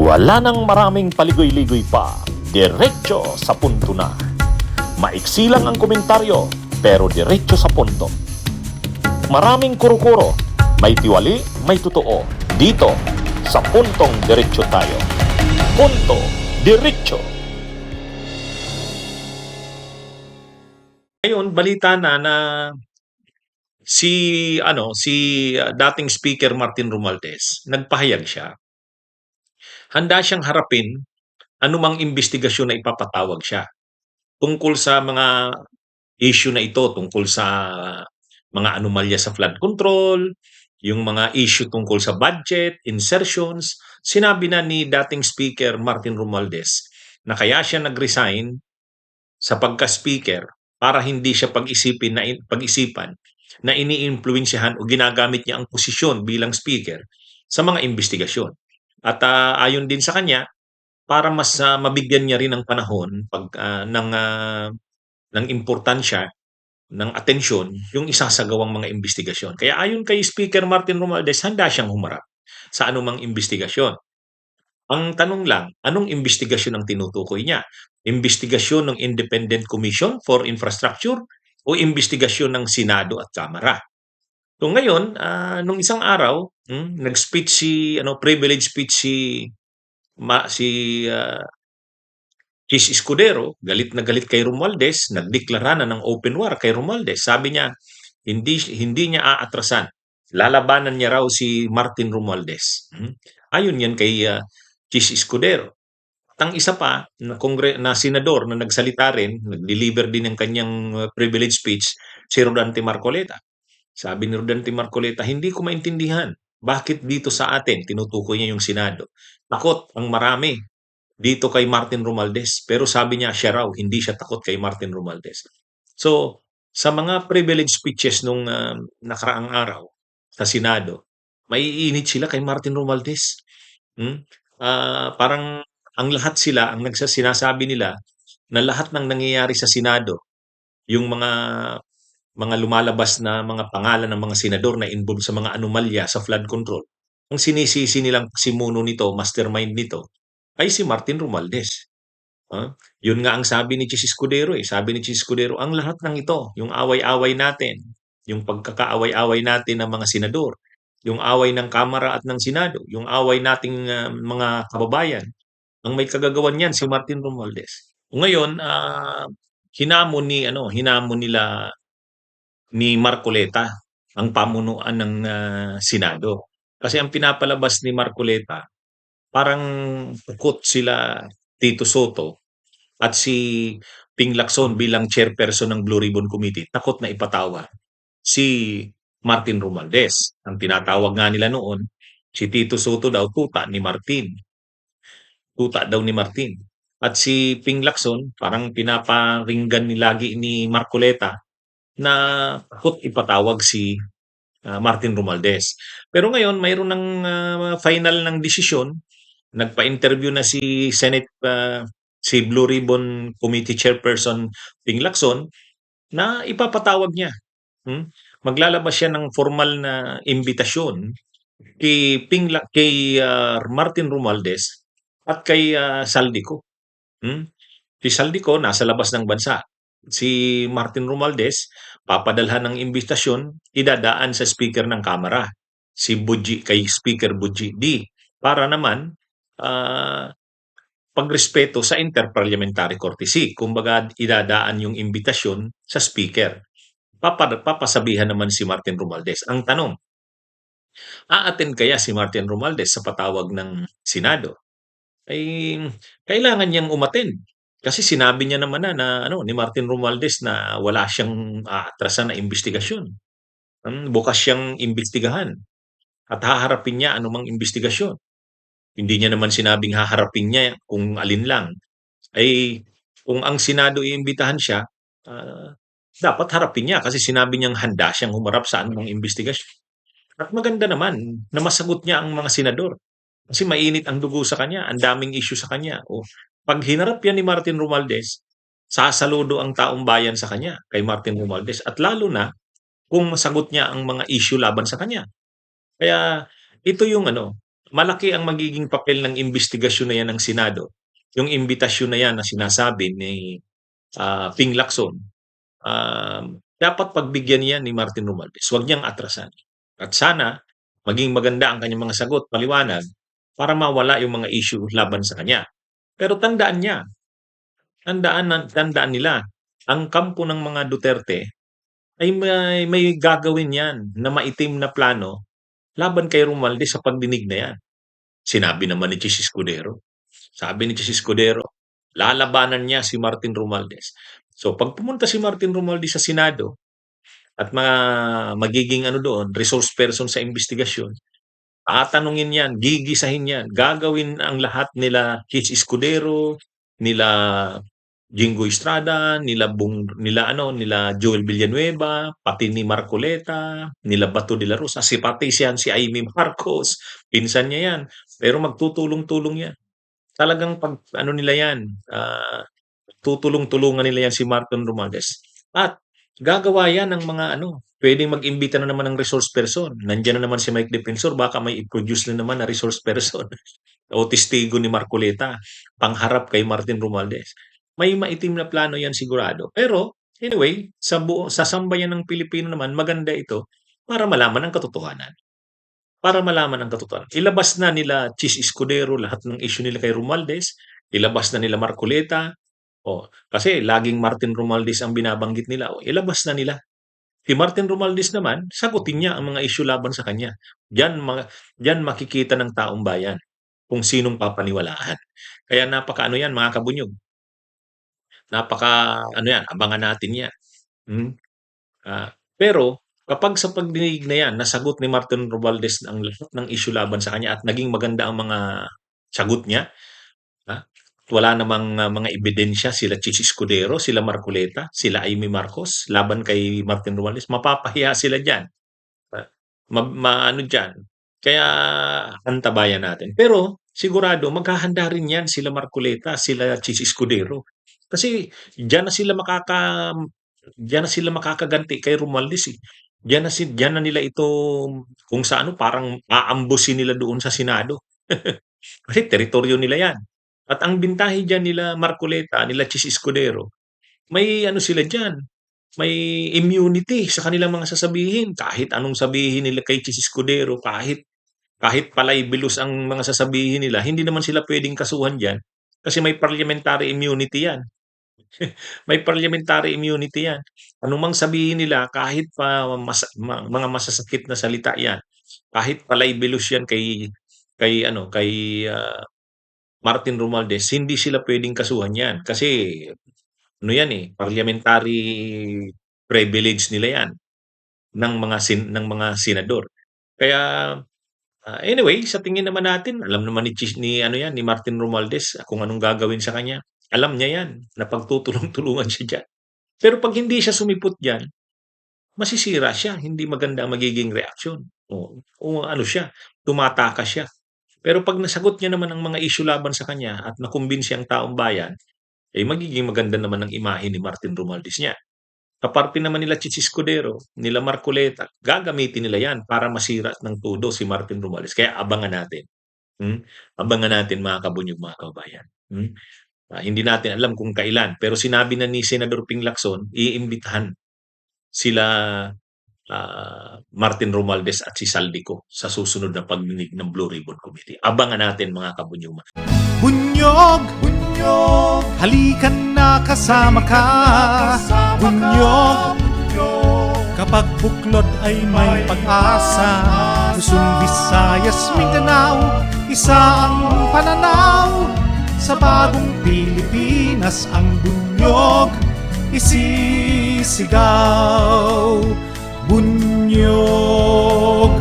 Wala nang maraming paligoy-ligoy pa, diretso sa punto na. Maiksi lang ang komentaryo, pero diretso sa punto. Maraming kuro-kuro, may tiwali, may totoo. Dito, sa puntong diretso tayo. Punto, diretso. Ngayon, balita na si dating Speaker Martin Romualdez, nagpahayag siya. Handa siyang harapin anumang imbestigasyon na ipapatawag siya tungkol sa mga issue na ito, tungkol sa mga anomalya sa flood control, yung mga issue tungkol sa budget, insertions. Sinabi na ni dating Speaker Martin Romualdez na kaya siya nag-resign sa pagka-speaker para hindi siya pag-isipan na ini-impluwensyahan o ginagamit niya ang posisyon bilang speaker sa mga investigasyon. At ayon din sa kanya, para mas mabigyan niya rin ng panahon ng importansya, ng atensyon, yung isasagawang mga investigasyon. Kaya ayon kay Speaker Martin Romualdez, handa siyang humarap sa anumang investigasyon. Ang tanong lang, anong investigasyon ang tinutukoy niya? Investigasyon ng Independent Commission for Infrastructure o investigasyon ng Senado at Kamara? So ngayon, nung isang araw, nag-speech privilege speech si Chis Escudero, galit na galit kay Romualdez, nagdeklara na ng open war kay Romualdez. Sabi niya, hindi niya aatrasan. Lalabanan niya raw si Martin Romualdez. Ayon yan kay Chis Escudero. At ang isa pa na senador na nagsalita rin, nag-deliver din ng kanyang privilege speech, si Rodante Marcoleta. Sabi ni Rodante Marcoleta, hindi ko maintindihan bakit dito sa atin tinutukoy niya yung Senado. Takot ang marami dito kay Martin Romualdez. Pero sabi niya, siya raw, hindi siya takot kay Martin Romualdez. So, sa mga privilege speeches nung nakaraang araw sa Senado, maiinit sila kay Martin Romualdez. Parang ang lahat sila, sinasabi nila na lahat ng nangyayari sa Senado, yung mga lumalabas na mga pangalan ng mga senador na involved sa mga anomalya sa flood control, ang sinisisi nilang simuno nito, mastermind nito, ay si Martin Romualdez. Yun nga ang sabi ni Chis Escudero. Sabi ni Chis Escudero, ang lahat ng ito, yung away-away natin, yung pagkakaaway-away natin ng mga senador, yung away ng Kamara at ng Senado, yung away nating mga kababayan, ang may kagagawan niyan si Martin Romualdez. Ngayon, hinamon nila ni Marcoleta ang pamunuan ng Senado. Kasi ang pinapalabas ni Marcoleta, parang pukot sila Tito Soto at si Ping Lacson bilang chairperson ng Blue Ribbon Committee, takot na ipatawa si Martin Romualdez. Ang tinatawag nga nila noon, si Tito Soto daw tuta ni Martin. Tuta daw ni Martin. At si Ping Lacson, parang pinaparinggan lagi ni Marcoleta na takot ipatawag si Martin Romualdez. Pero ngayon, mayroon ng final ng desisyon. Nagpa-interview na si Blue Ribbon Committee Chairperson Ping Lacson na ipapatawag niya. Maglalabas siya ng formal na imbitasyon kay Martin Romualdez at kay Saldico. Si Saldico nasa labas ng bansa. Si Martin Romualdez papadalhan ng imbitasyon, idadaan sa speaker ng Kamara, kay Speaker Budgie D, para naman pagrespeto sa interparliamentary courtesy. Kumbaga, idadaan yung imbitasyon sa speaker. Papasabihan naman si Martin Romualdez. Ang tanong, aattend kaya si Martin Romualdez sa patawag ng Senado? Ay kailangan niyang umattend. Kasi sinabi niya naman ni Martin Romualdez na wala siyang aatrasan na investigasyon. Bukas siyang imbestigahan at haharapin niya anumang investigasyon. Hindi niya naman sinabing haharapin niya kung alin lang. Ay kung ang Senado iimbitahan siya, dapat harapin niya kasi sinabi niyang handa siyang humarap sa anumang investigasyon. At maganda naman na masagot niya ang mga senador. Kasi mainit ang dugo sa kanya, ang daming issue sa kanya. Pag hinarap yan ni Martin Romualdez, sasaludo ang taong bayan sa kanya, kay Martin Romualdez. At lalo na kung masagot niya ang mga issue laban sa kanya. Kaya ito yung malaki ang magiging papel ng imbestigasyon na yan ng Senado. Yung imbitasyon na yan na sinasabi ni Ping Lacson, dapat pagbigyan yan ni Martin Romualdez. Huwag niyang atrasan. At sana maging maganda ang kanyang mga sagot, paliwanag, para mawala yung mga issue laban sa kanya. Pero tandaan niya, tandaan nila, ang kampo ng mga Duterte ay may gagawin yan na maitim na plano laban kay Romualdez sa pagdinig na yan. Sinabi naman ni Chis Escudero. Sabi ni Chis Escudero, lalabanan niya si Martin Romualdez. So pag pumunta si Martin Romualdez sa Senado at magiging doon, resource person sa investigasyon, tatanungin yan, gigisahin yan, gagawin ang lahat nila Chis Escudero, nila Jingo Estrada, nila Joel Villanueva, pati ni Marcoleta, nila Bato de la Rosa, simpatisan si Amy Marcos, pinsan niya yan. Pero magtutulong-tulong yan. Talagang nila yan, tutulong-tulungan nila yan si Martin Romualdez. At gagawa yan ng mga pwedeng mag-imbita na naman ng resource person. Nandiyan na naman si Mike Defensor, baka may i-produce na naman na resource person o testigo ni Marcoleta, pangharap kay Martin Romualdez. May maitim na plano yan sigurado. Pero anyway, sa sambayan ng Pilipino naman, maganda ito para malaman ang katotohanan. Ilabas na nila Chis Escudero lahat ng issue nila kay Romualdez, ilabas na nila Marcoleta, kasi laging Martin Romualdez ang binabanggit nila, ilabas na nila. Si Martin Romualdez naman, sagutin niya ang mga issue laban sa kanya. Diyan makikita ng taong bayan kung sinong papaniwalaan. Kaya napaka yan mga kabunyog. Yan, abangan natin yan. Pero kapag sa pagdinig na yan, nasagot ni Martin Romualdez ang lahat ng issue laban sa kanya at naging maganda ang mga sagot niya, wala namang mga ebidensya sila Chis Escudero, sila Marcoleta, sila Amy Marcos laban kay Martin Romualdez, mapapahiya sila diyan. Diyan. Kaya antabayan natin. Pero sigurado maghahanda rin yan sila Marcoleta, sila Chis Escudero. Kasi diyan na sila makakaganti kay Romualdez eh. Diyan na nila ito kung sa parang aambusin nila doon sa Senado. Kasi teritoryo nila yan. At ang bintahe dyan nila Marcoleta, nila Chis Escudero, may sila dyan, may immunity sa kanilang mga sasabihin. Kahit anong sabihin nila kay Chis Escudero, kahit palay bilus ang mga sasabihin nila, hindi naman sila pwedeng kasuhan dyan kasi may parliamentary immunity yan. May parliamentary immunity yan. Anong mang sabihin nila, kahit pa mga masasakit na salita yan, kahit palay bilus yan kay Martin Romualdez, hindi sila pwedeng kasuhan yan. Kasi, parliamentary privilege nila yan ng mga senador. Kaya, anyway, sa tingin naman natin, alam naman ni Martin Romualdez kung anong gagawin sa kanya. Alam niya yan, na pagtutulong-tulungan siya dyan. Pero pag hindi siya sumipot dyan, masisira siya, hindi maganda magiging reaksyon. Siya, tumatakas siya. Pero pag nasagot niya naman ang mga issue laban sa kanya at nakumbinsi ang taong bayan, magiging maganda naman ang imahe ni Martin Romualdez niya. Kaparte naman nila Chis Escudero, nila Marcoleta, gagamitin nila yan para masira ng todo si Martin Romualdez. Kaya abangan natin. Abangan natin mga kabunyog, mga kabayan. Hindi natin alam kung kailan. Pero sinabi na ni Senador Ping Lacson, iimbitahan sila Martin Romualdez at si Saldico sa susunod na pagdinig ng Blue Ribbon Committee. Abangan natin mga kabunyog. Bunyog, bunyog, halikan na kasama ka. Bunyog, kapag buklod ay may pag-asa. Luzon, Visayas, Mindanao, isa ang pananaw. Sa bagong Pilipinas ang bunyog isisigaw. Bunyog